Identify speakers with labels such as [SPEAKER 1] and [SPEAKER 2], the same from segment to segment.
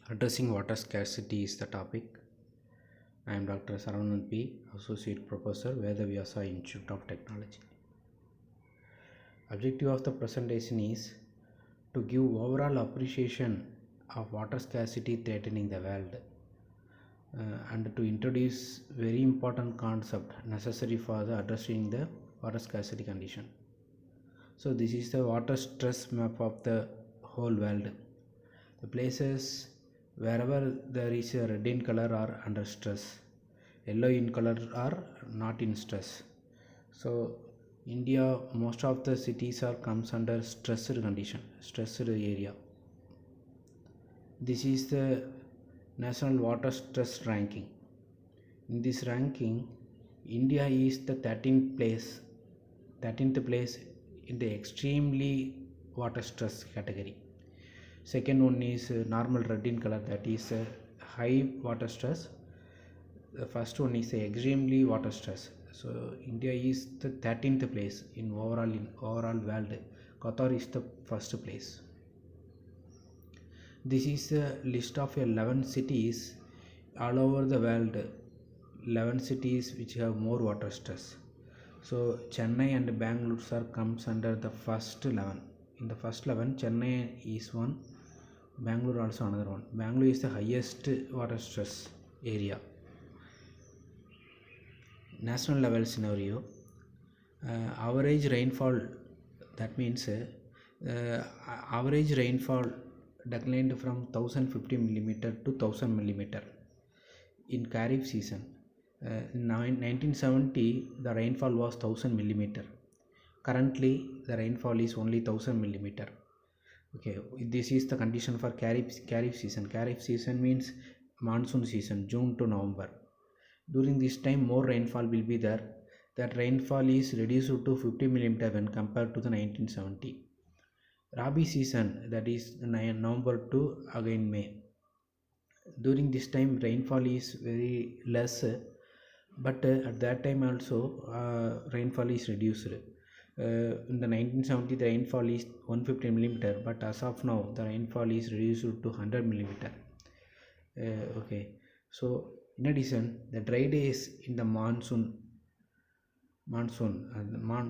[SPEAKER 1] Addressing water scarcity is the topic. I am Dr. Saravanan P, Associate Professor, Vedavyasa Institute of Technology. Objective of the presentation is to give overall appreciation of water scarcity threatening the world and to introduce very important concept necessary for the addressing the water scarcity condition. So this is the water stress map of the whole world. The places wherever there is a red in color are under stress, yellow in color are not in stress. So India, most of the cities are comes under stressed condition, stressed area. This is the national water stress ranking. In this ranking, India is the 13th place in the extremely water stress category. Second one is normal red in color, that is high water stress. The first one is extremely water stress. So India is the 13th place in overall world. Qatar is the first place. This is a list of 11 cities all over the world. 11 cities which have more water stress. So Chennai and Bangalore comes under the first 11. In the first 11, Chennai is one, Bangalore also another one. Bangalore is the highest water stress area. National level scenario, average rainfall, that means average rainfall declined from 1050 mm to 1000 mm in Kharif season. In 1970 the rainfall was 1000 mm. Currently the rainfall is only 1000 mm. Okay, this is the condition for Kharif season. Kharif season means monsoon season, June to November. During this time more rainfall will be there. That rainfall is reduced to 50 mm when compared to the 1970. Rabi season, that is November to again May. During this time rainfall is very less, but at that time also rainfall is reduced. In the 1970 the rainfall is 150 mm, but as of now the rainfall is reduced to 100 mm. Okay, so in addition, the dry days in the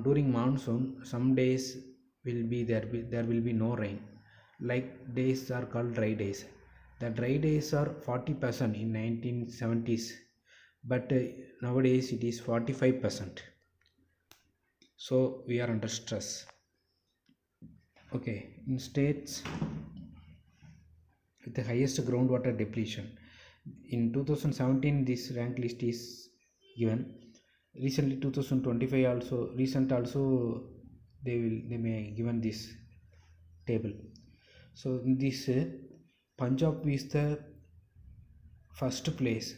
[SPEAKER 1] during monsoon, some days will be there will be no rain. Like days are called dry days. The dry days are 40% in 1970s, but nowadays it is 45%. So we are under stress. Okay, in states with the highest groundwater depletion, in 2017 this rank list is given. Recently 2025 also they may given this table. So in this Punjab is the first place.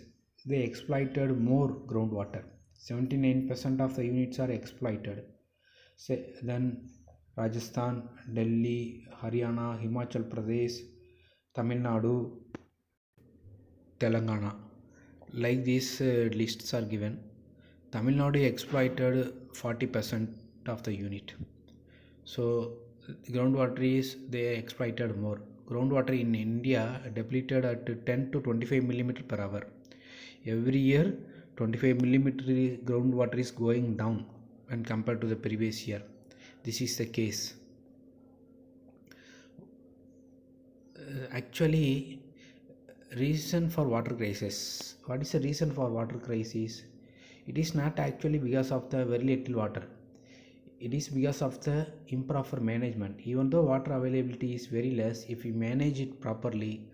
[SPEAKER 1] They exploited more groundwater. 79% of the units are exploited. Then Rajasthan, Delhi, Haryana, Himachal Pradesh, Tamil Nadu, Telangana. Like these lists are given. Tamil Nadu exploited 40% of the unit. So groundwater is they exploited more. Groundwater in India depleted at 10 to 25 mm per hour. Every year 25 mm groundwater is going down when compared to the previous year. This is the case. Actually, reason for water crisis. What is the reason for water crisis? It is not actually because of the very little water. It is because of the improper management. Even though water availability is very less, if we manage it properly,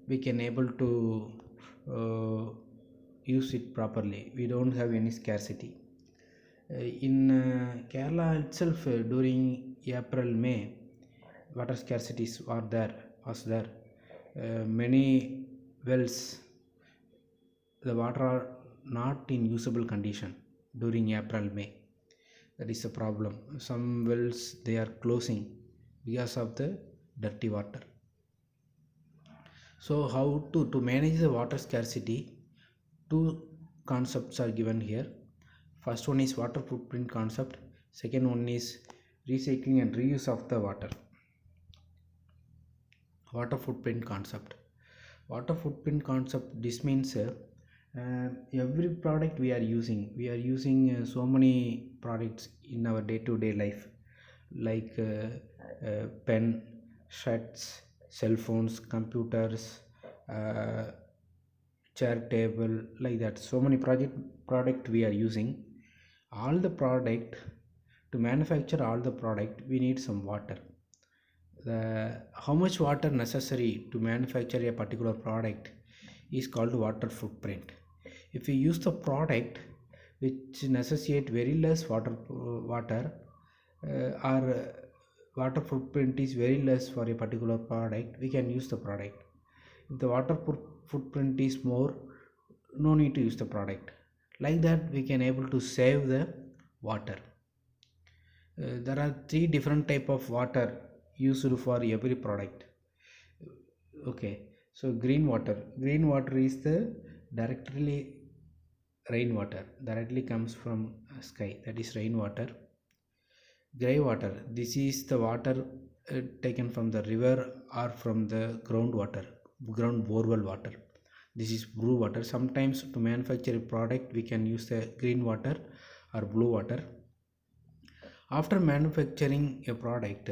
[SPEAKER 1] we can able to use it properly. We don't have any scarcity. In Kerala itself, during April-May, water scarcity was there. Many wells, the water are not in usable condition during April-May. That is a problem. Some wells they are closing because of the dirty water. So how to manage the water scarcity? Two concepts are given here. First one is water footprint concept. Second one is recycling and reuse of the water. Water footprint concept. Water footprint concept, this means every product we are using so many products in our day-to-day life, like pen, shirts, cell phones, computers, uh, chair, table, like that. So many product we are using. All the product, to manufacture all the product we need some water. The how much water necessary to manufacture a particular product is called water footprint. If we use the product which necessitate very less water, or water footprint is very less for a particular product, we can use the product. If the footprint is more, no need to use the product. Like that we can able to save the water. There are three different type of water used for every product. Okay, so green water is the directly rainwater, directly comes from sky, that is rainwater. Gray water, this is the water taken from the river or from the ground borewell water. This is blue water. Sometimes to manufacture a product we can use the green water or blue water. After manufacturing a product,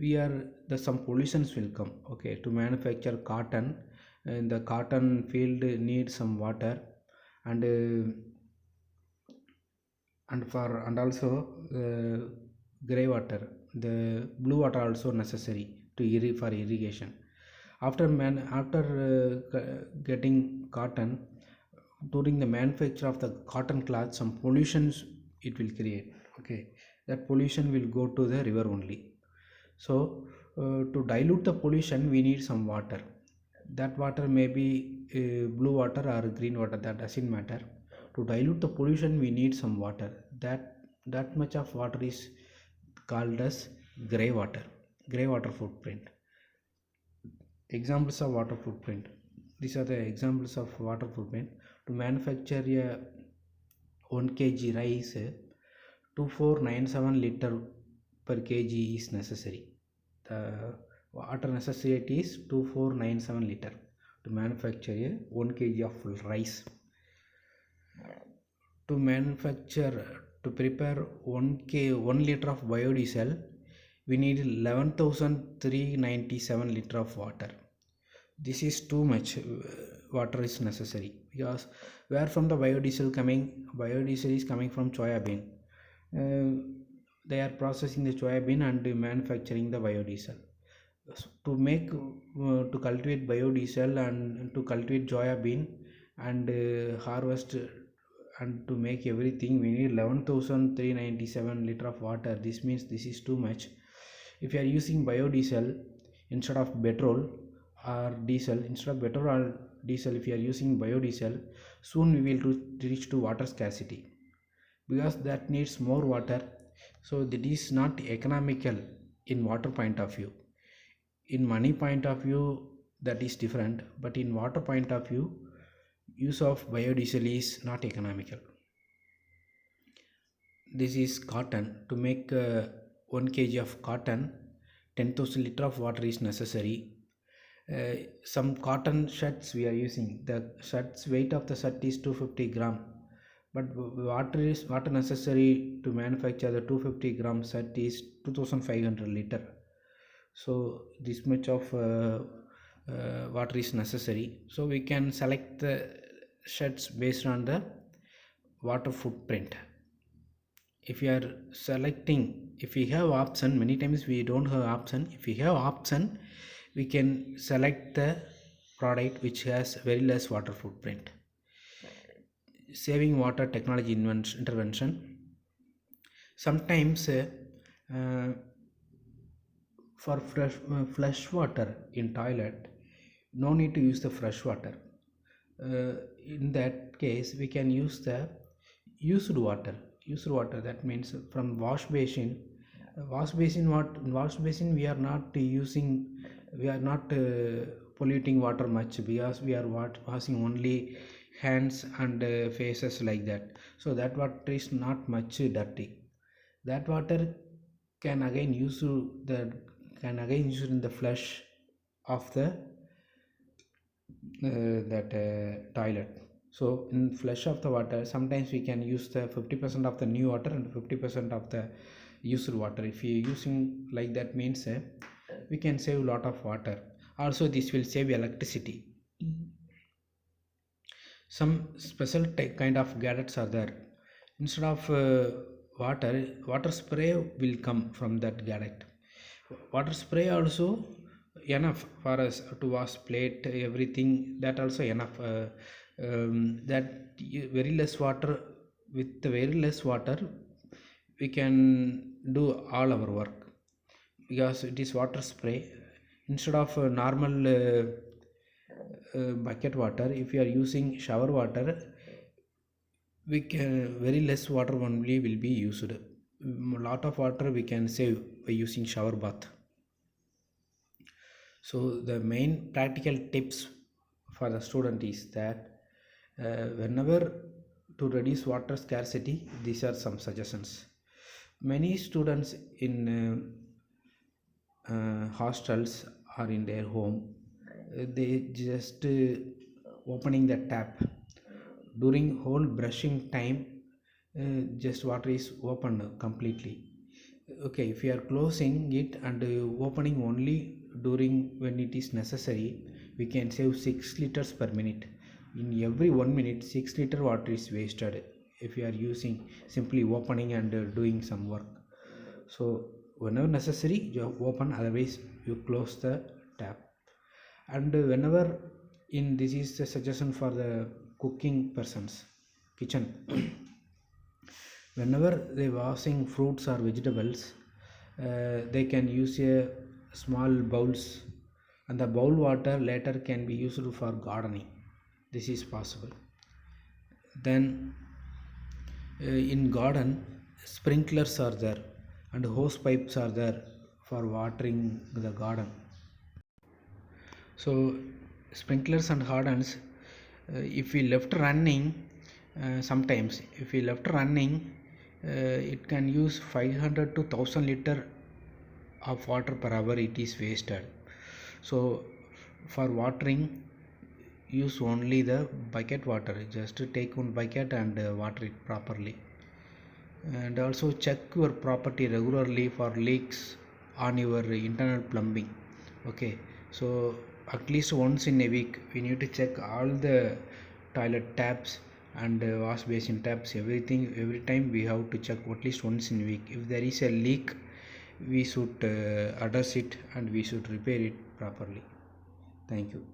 [SPEAKER 1] we are the some pollutions will come. Okay, to manufacture cotton, and the cotton field needs some water, and also gray water, the blue water also necessary to for irrigation. After getting cotton, during the manufacture of the cotton cloth, some pollutions it will create. Okay, that pollution will go to the river only. So to dilute the pollution we need some water. That water may be blue water or green water, that doesn't matter. To dilute the pollution we need some water. That much of water is called as gray water footprint. Examples of water footprint, these are the examples of water footprint. To manufacture a 1 kg rice, 2497 liter per kg is necessary. The water necessity is 2497 liter to manufacture a 1 kg of rice. To prepare 1 liter of biodiesel, we need 11,397 liter of water. This is too much water is necessary, because where from the biodiesel coming? Biodiesel is coming from soya bean. They are processing the soya bean and manufacturing the biodiesel. To cultivate biodiesel and to cultivate soya bean and harvest and to make everything, we need 11,397 liter of water. This means this is too much. If you are using biodiesel instead of petrol or diesel, if you are using biodiesel, soon we will reach to water scarcity, because that needs more water. So that is not economical in water point of view. In money point of view that is different, but in water point of view, use of biodiesel is not economical. This is cotton. To make 1 kg of cotton, 10,000 liter of water is necessary. Some cotton shirts we are using, the weight of the shirt is 250 gram, but water necessary to manufacture the 250 gram shirt is 2500 liter. So this much of water is necessary. So we can select the shirts based on the water footprint. If we are selecting, if we have option, many times we don't have option. If we have option, we can select the product which has very less water footprint. Saving water technology intervention. Sometimes for flush water in toilet, no need to use the fresh water. In that case we can use the used water. That means from wash basin. Wash basin we are not polluting water much, because we are washing only hands and faces, like that. So that water is not much dirty. That water can again use in the flush of the that toilet. So in flush of the water, sometimes we can use the 50% of the new water and 50% of the used water. If you using like that means we can save lot of water. Also this will save electricity. Some special kind of gadgets are there. Instead of water spray will come from that gadget. Water spray also enough for us to wash plate, everything, that also enough. That very less water, with the very less water we can do all our work, because it is water spray. Instead of normal bucket water, if you are using shower water, we can very less water only will be used. Lot of water we can save by using shower bath. So the main practical tips for the student is that whenever to reduce water scarcity, these are some suggestions. Many students in hostels or in their home, they just opening the tap during whole brushing time, just water is opened completely. Okay, if you are closing it and opening only during when it is necessary, we can save 6 liters per minute. In every 1 minute 6 liter water is wasted if you are using simply opening and doing some work. So whenever necessary you open, otherwise you close the tap. And whenever in this is the suggestion for the cooking persons kitchen. Whenever they washing fruits or vegetables, they can use a small bowls, and the bowl water later can be used for gardening. This is possible. Then in garden, sprinklers are there and hose pipes are there for watering the garden. So sprinklers and hardens, if we left running, sometimes if we left running, it can use 500 to 1000 liter of water per hour, it is wasted. So for watering, use only the bucket water. Just take one bucket and water it properly. And also check your property regularly for leaks on your internal plumbing. Okay, so at least once in a week we need to check all the toilet taps and wash basin taps, everything. Every time we have to check at least once in a week. If there is a leak, we should address it and we should repair it properly. Thank you.